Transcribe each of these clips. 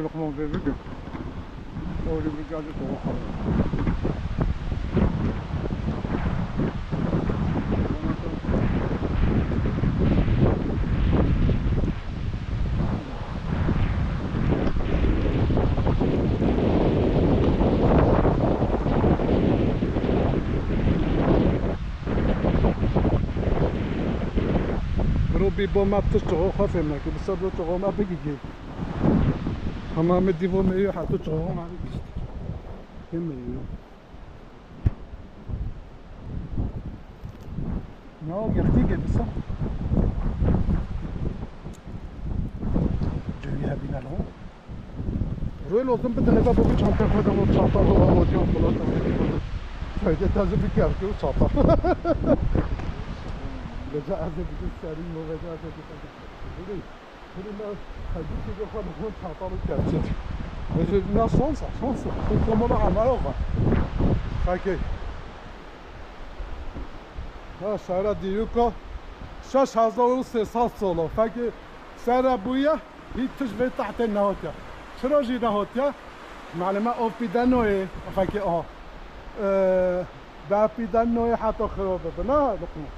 لقمة بيبي أولي بيجادي توقف روبي بوما تشتغل خفينا كي بسبب تشتغل ما بيجي هما مديفو ميو حتى تشتغل ما بيجي كم ميو نو قرتي بس جاي هبينا له روي لازم بدنا نبغى بوش عم تاخذ هذا الشاطئ هو اليوم خلاص فايدة تازم بكارتي وشاطئ رجع هذا بدون سارين ورجع هذا بدون كل الناس خدوا كذا خدوا هون شاطئ وكارتي بس الناس صنصة كم مرة عملوها فاكي ها شارع ديوكا شاش هزار وسه سال فاكي شارع بويا هي تشبه تحت النهوتيا شنو جي نهوتيا معلومة أو بيدانوي فاكي با بيدانوي حتى خرابه بنا لقمة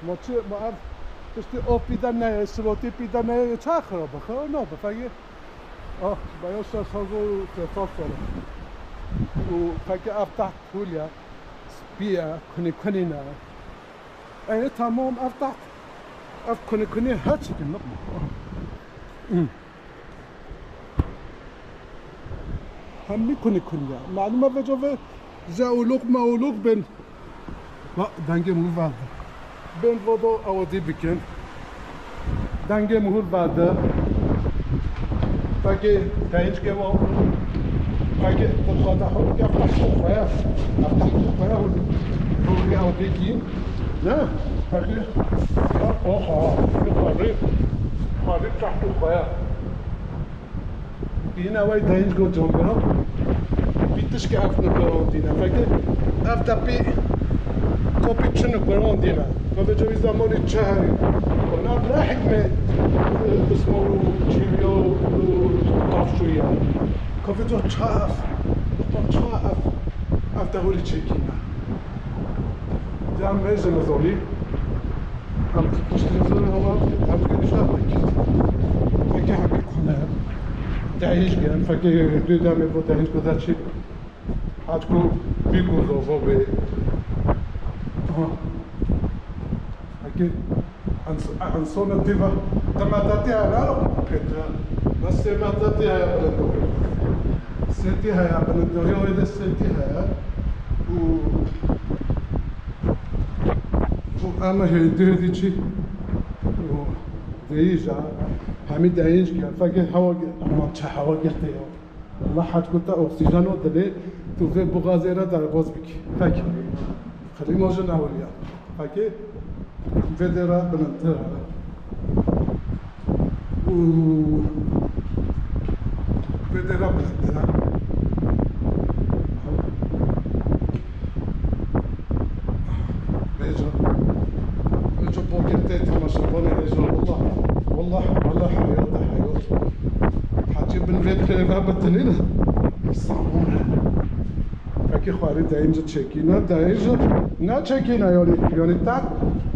ما چه ما عرف تشتی او بيدانوي سلوتي بيدانوي چه خرابه خرابه فاكي بايا شاش هزار وسه سال وفاكي أفتح كوليا بيا كونينا أنا تمام أفتح كوني هاتش كنا همي كوني معلومة بجوفه زاولوك ماولوك بين لا دنگه مهول بعد بين وضو أودي بكن دنگه مهول بعد فاكي تاينش كوا فاكي تبغى تحط أفتح خويا هو أودي كين لا فاكي خارج تحت خويا هنا وايد تاينش جو جنبنا بيتش كأف نقولنا فاكر أفتح بي كوبي شنو نقولنا كوبي جوي زماني تشهري كنا راح من اسمه تشيليو طافشويا كوبي جو تشاف أفتح هولي تشيكينا جام ميزة نزولي أم تشتري هوا أم كذي شافك فاكر حبيب خناه تعيش كان فاكر دودا مي بو تعيش كذا شيء هاتكو بيكو زوفو بي فاكر عن صونا ديفا تماتاتيها لا كنت بس تماتاتيها يا بلدو سنتيها يا بلدو يو إذا سنتيها أما هي دي شيء ديجا حميد عيش كان فاكر هوا ما تشا هوا قلتي والله حد كنت أكسجين ودلي توفي بغازيرة دار بوزبك فاكر خلي موجنا وليا فاكر فيدرا بنتها و فيدرا بنتها رجع بوكيتي ما شافوني رجع والله حياة حاجة بنفيد خليفها بتنينا الصامون فاكي خواري داينجا تشيكينا داينجا نا تشيكينا يوني تحت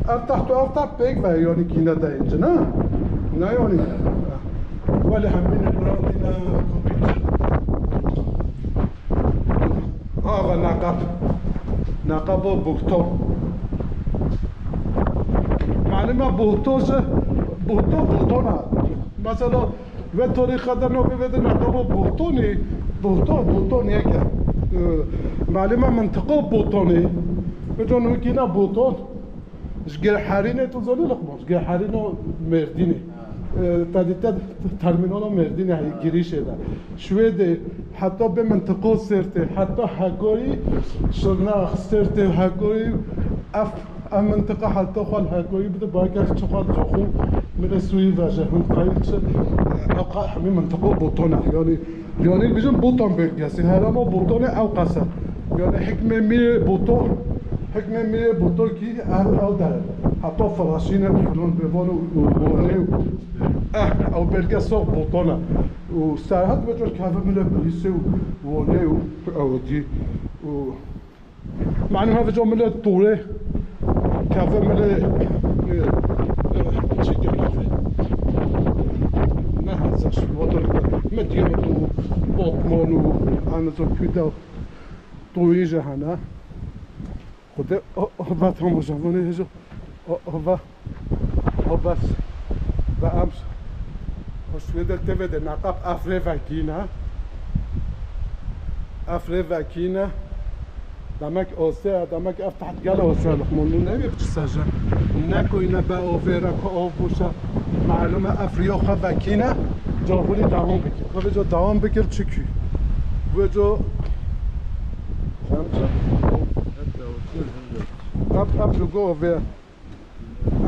أفتح بيك بها يوني كينا داينجا نا يوني ولا حمين براندينا كوبيتش هذا نقب بوكتو معلومة بوهتونا مثلا به طریقه دنو ببینید نقاب بوهتون یکی معلومه منطقه بوهتونی بجانو کینا بوهتون جگر حرینه تو زنی لقمه جگر حرینه مردینه تادیت ترمینال مردینه هی گریشه ده شویده حتی به منطقه سرته حتی هگوری شناخ سرته هگوری ام منطقه حتی خال هگوری بده باید چقدر جخو من سوی وجه من قایل شد اوقات همین منطقه بوتونه یعنی بیشتر بوتون بگیسی هر ما بوتونه او قصه یعنی حکم می بوتون کی او داره حتی فراشینه فلان بوانو او برگه سوق بوتونه و سرحد بجور کافه مله بلیسه و ونه و اودی و معنی ما بجور مله دوره کافه مله چی گرفته نه هزش وادر مدیات و باتمان و همزون پیدا دوی جهانه خود آبت هم جوانه هجو آبت و امس هشویده تبده نقاب افره وکینه دمک آسه دمک اف تحت گل آسه لخمونو نمید چی سجن نکوینه به آوره که آف بوشه معلومه افریا خواه وکینه جاهولی دوام بکر که به جا دوام بکر چکی به جا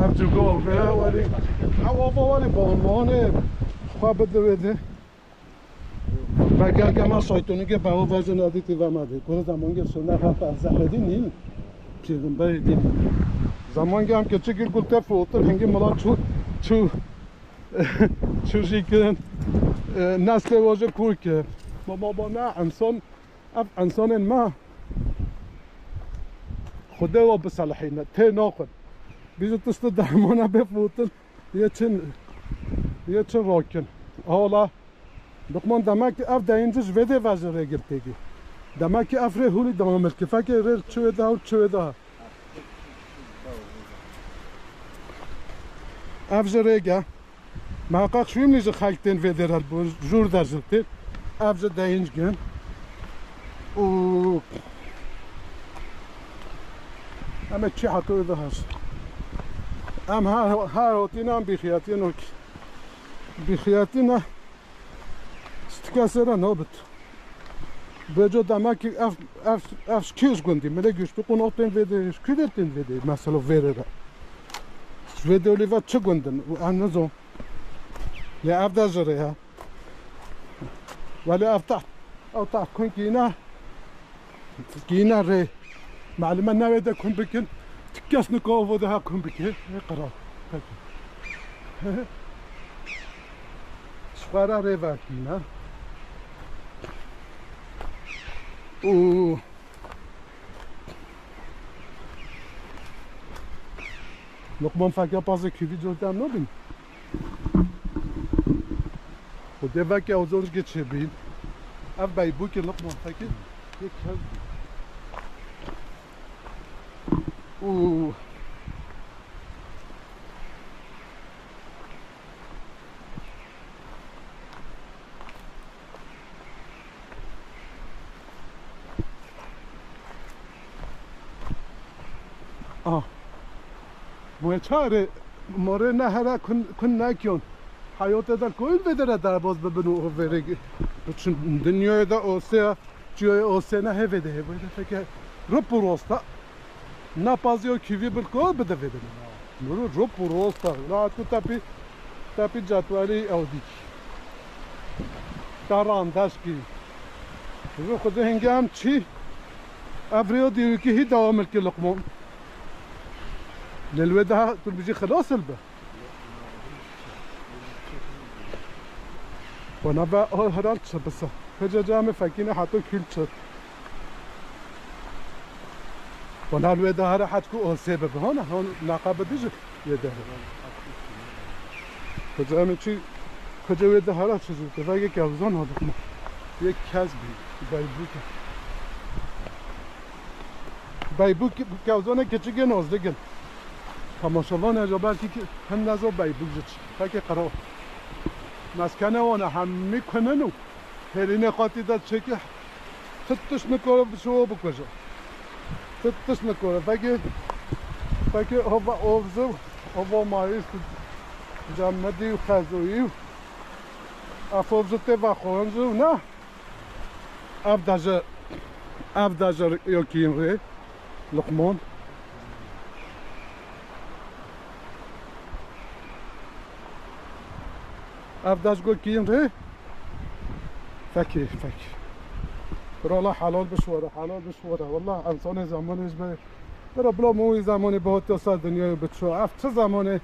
have to go over ولی ولی با عنوان خواه بده و گرگه ما شایطونی که به او وجه ندیدی و مده کنه زمان که سنه خفت زهدی نیل پیغمبر دین زمان که هم که چکر گلته فوتر هنگی ملا چو شکرن نسل واجه کور که با نه انسان ما خدا و بصلاحینه ته ناخد بیزو تست درمانه بفوتن یه چن راکن حالا دقمان دمک اف دینجش وده وزره گرتگی دمک اف ره هولی دامل که فکر ره چوه ده اف جره گه محقق شویم نیجه خلکتین وده رل بور جور در جلتین اف جه دینج گن و همه چی حتوی ده هست هم هر هاتین هم بیخیاتی استکاسه را نابد بجا دمکی افش کیش گندی مله گوشت بکن آتین ویده کدرتین ویده مثلا ویره را ویده اولیوه چه گندن انزو یا اف ده جره ها ولی اف تحت کن گینه ری معلومه نویده کن بکن تکس نکاو وده ها کن بکن قرار شخواره ری وکینه لقمان فکر پاس کیوی جلدم نبین خوده وکی اوزانش که چه بین اف بایبو که لقمان فکر یک هز بین چاره ماره نهره کن نکیون حیات در کویل بدره در باز ببینو ورگی چون دنیای دا آسه جای آسه نه هفته باید فکر رو پروستا نپازیو کیوی بالکل بده ویده رو پروستا لا تو تاپی جاتوالی اودی تارانداش کی رو خود هنگام چی افریو دیو کی هی دوام که لقمون للوده تقول بيجي خلاص البه وانا بقى هرالتش بس فجأة جامي فاكيني حطو كيلتش وانا الوده هرا حتكو سبب هون نقابة ديجي يده فجأة چی کجا وده هرا چیزی تفاگه کاوزان هذا ما یک کسبی بایبوک کاوزانه کچیگه نازدگن تماشاوان اجابت که هم نزا بایبوک جت فکر قرار مسکنه وانه هم میکنن و هرینه قاطی داد چه که تتش نکاره بشو بکجا تتش نکاره فکر هوا اوزو هوا مایست جمدی و خزویی و افوزته و خونزو نه افداجر یکیم ری لقمان افداج گو کیم ری فکر برای حلال بشوره والله انسان زمانش برای بلا موی زمانی به هات سال دنیای بچو اف چه زمانه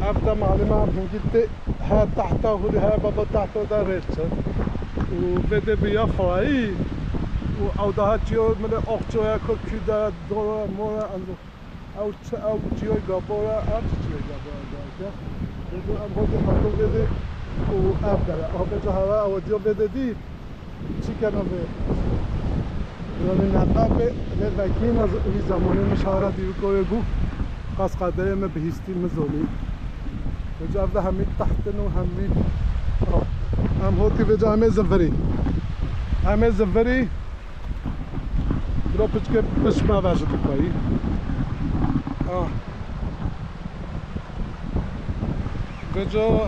أبدا معلمة بنجد ها تحته ها بابا تحته ده ريتشر وبدأ بيا خواهي او ده چیو من اخچویا کو کدا دورا مورا اندو او چیو گابورا اب چیو گابورا ده دو ام خود خاطر بده او اب داره اب به هوا او دیو بده دی چی کنه به یعنی نقاب به وکیل از این زمانی مشاوره دیو کوی بو قاس قدره ما بهستی مزونی وجا ده همین تحت نو همین هم هوتی وجا همه زفری Droppet که بسمه وزد بایی بجا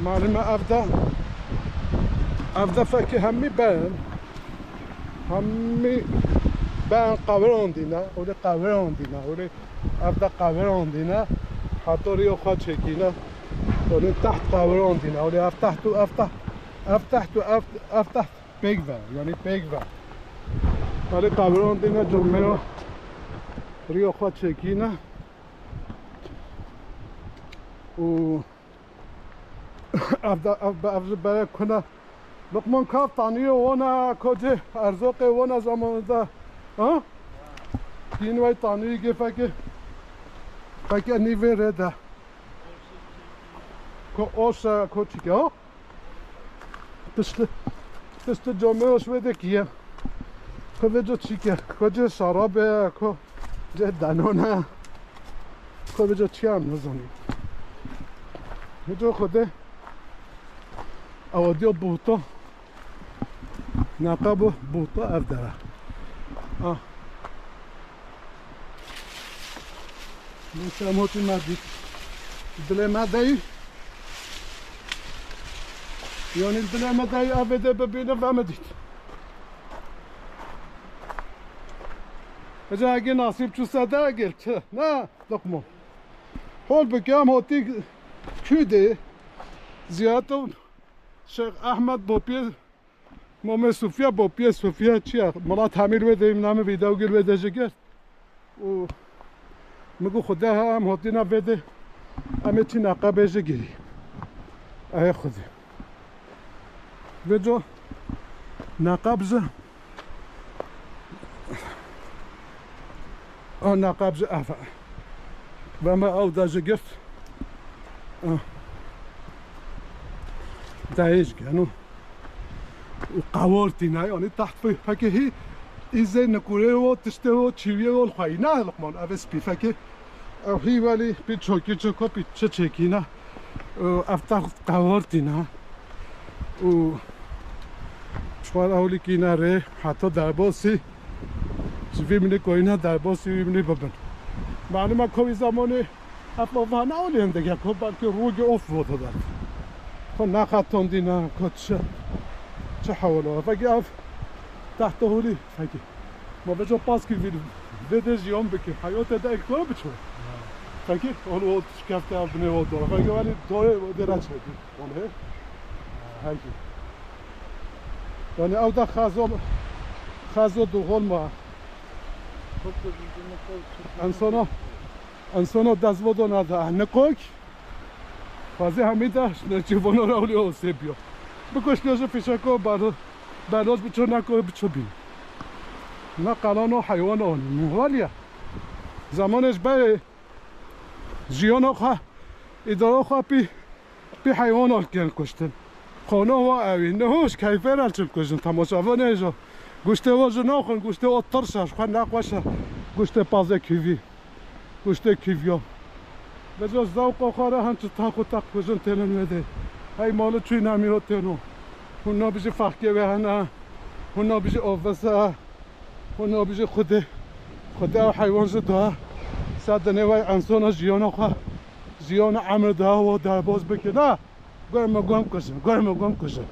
معلومه افده فکر همی بین قواران دینه اولی قواران دینه اولی افده قواران دینه حتی ریو خواه چکینه اولی تحت قواران دینه اولی افتحت بگوه یعنی بگوه ولی قبران دینه جمعه رو ریو خواه چکینه و افضل برای کنه لقمان کاف تانیه وانا کجه ارزاق وانا زمان ده دین وی تانیه که فکر نیوه رده که آسا که چیکه ها تست جمعه اش بده کیه که وجه چیکه کجه شرابه کجه دنانه که وجه چی هم نزانیم وجه خوده اوادی بوتا نقاب بوتا افدره مثل موتی مدید دل مدهی یعنی دل مدهی افده ببینه فهمدید اجا اگه نصیب چو سده اگل چه نه دقمو حال بکم هاتی کیده زیادتون شیخ احمد باپی مام صوفیا باپی صوفیا چیه ملا تعمیر بده این نام ویدیو گیر بده جگر و میگو خدا هم هاتی نبده همه چی نقابه جگیری ای خودی بجا نقابزه نقابزه افا و ما او دا جگرت دایش گنو قوارتی نه یعنی تحت فکه ایزه نکوره و تشته و چیویه و خواهی نه لقمان اوز پی فکه او هی ولی پی چوکی چوکا پی چه چکی نه افتح قوارتی نه و چوار اولی که نره حتی در باسی ویمینه کوینا در باسی ویمینه ببن معلومه کوی زمانه افلافه نه اولی هم دیگه که بلکه روگ اوف بود داد خب نخطان دینا که چه حواله فکر اف تحت هولی فکر ما بجا پاس که ویده جیان بکن حیات ده اکتاره بچه فکر اون وقت شکفته ابنه و داره فکر ولی داره درچه دی اونه فکر یعنی او ده خزا دوغل ما انسانا دزوادو نده نکوک فازی همیده جوانو را اولی آسه بیا بکش نیازه فیشکو برداز بچه نکوه بچه بین نه قلان و حیوان آنی موالیه زمانش به جیان خواه اداره خواه پی حیوان آل کن کشتن خانه و اوی نهوش کیفه را چل کشتن تماشاوه نیجا گوشته واجه ناخون گوشته و ترشش خواه نقوشه گوشته پازه کیوی گوشته کیویا بجا زوق آخاره هم چه تاق و تاق کشن تنن میده های مالو چوی نمیرو تنو اونا بیشه فخکه بهنه اونا بیشه آفسه اونا بیشه خوده و حیوان شده صد نوی انسان جیان خواه جیان عمر ده و در باز بکنه گرم کشن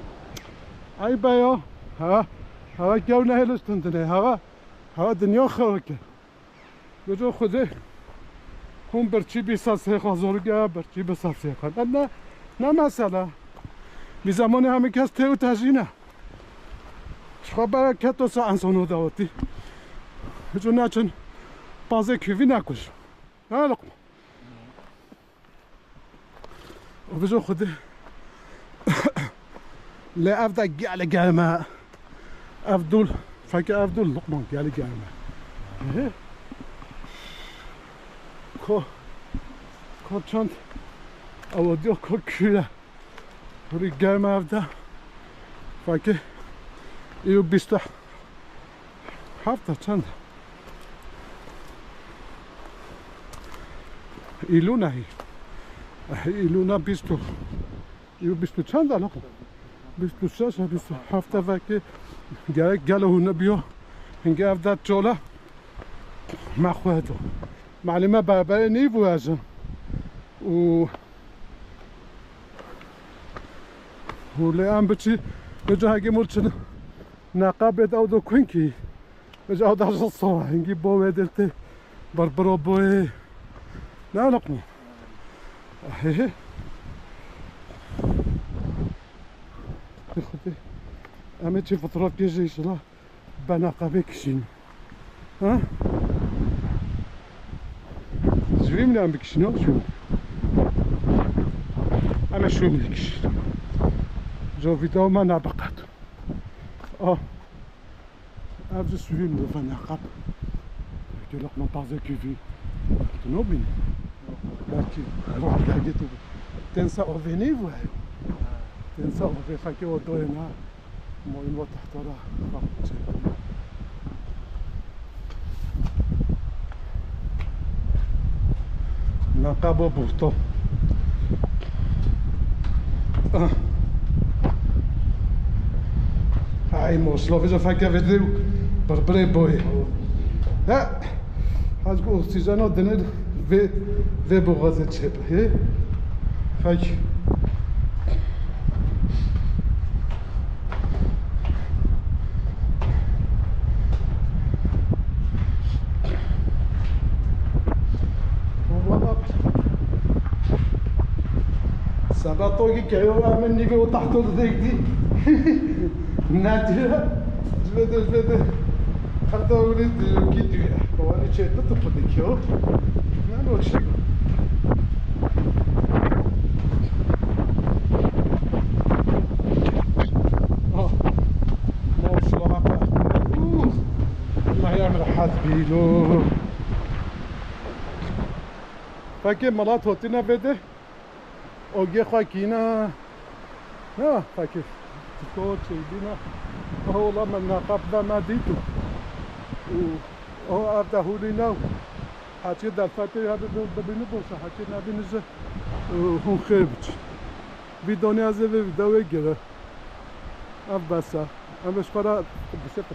ای بیا هوا گو نهلشتن دنه هوا دنیا خواه که بجا خوده هم برچی 200,000 برچی 200,000 نه مثلا بی زمان همه کس تیو تجینه شخواه برای کت و سا انسانو دواتی بجا نه چون بازه کیوی نکش نه لقم وبجو خده لا أفضل على جامع أفضل فكر أفضل لقمان على جامع كو چند أوديو كو كلا هوري جامع أفضل فكر يو بيستا هفته چند إيلونا هي إيلونا بيستو يو بيستو چند لقمان بيستو شش بيستو هفته فكر قالوا هنا بيو هنجي أفضل جولا مع خواتو معلمة بابا نيفو أجن ولأن بتشي بجا هاجي مرشنا نقابة أو دو كوينكي بجا أو داش الصوا هنجي بوه دلتي بربرو بوه لا لقمو هيه خدي أما تشي فترة بيجي شلا بنقابة كشين ها زوي من عم بكشنو شو أنا شو ملكش جو فيديو ما نبقت أبغى سوي من الفناقات كي لقنا طازة كيفي تنوبين لكن روح لقيته تنسى أوفيني وهاي تنسى أوفي فكي ودوينا موين وتحترا نقابو بورتو هاي موصلو فيزا فاكا فيديو بربري بوي ها هازقو اختيزانو دنر في بغازة تشيب هي فاك سباطوكي كيو من نيفي وتحتو ذيك دي نادرة جبد حتى ولد كيدو وانا شيء تطبق ديكيو ما نقول شيء ما شاء الله الله يعمل حظ بيلو فاكر مرات هوتينا بده اوگه خاکینا نه فاكر تو چیدینا والله من نقاب ما ديتو او ابدا هولينا حتى دلفتي هذا ببینه باشه حتى نبینه هون خیبچ ویدونی از ویدیو گره اب بسا امش قرار بسیار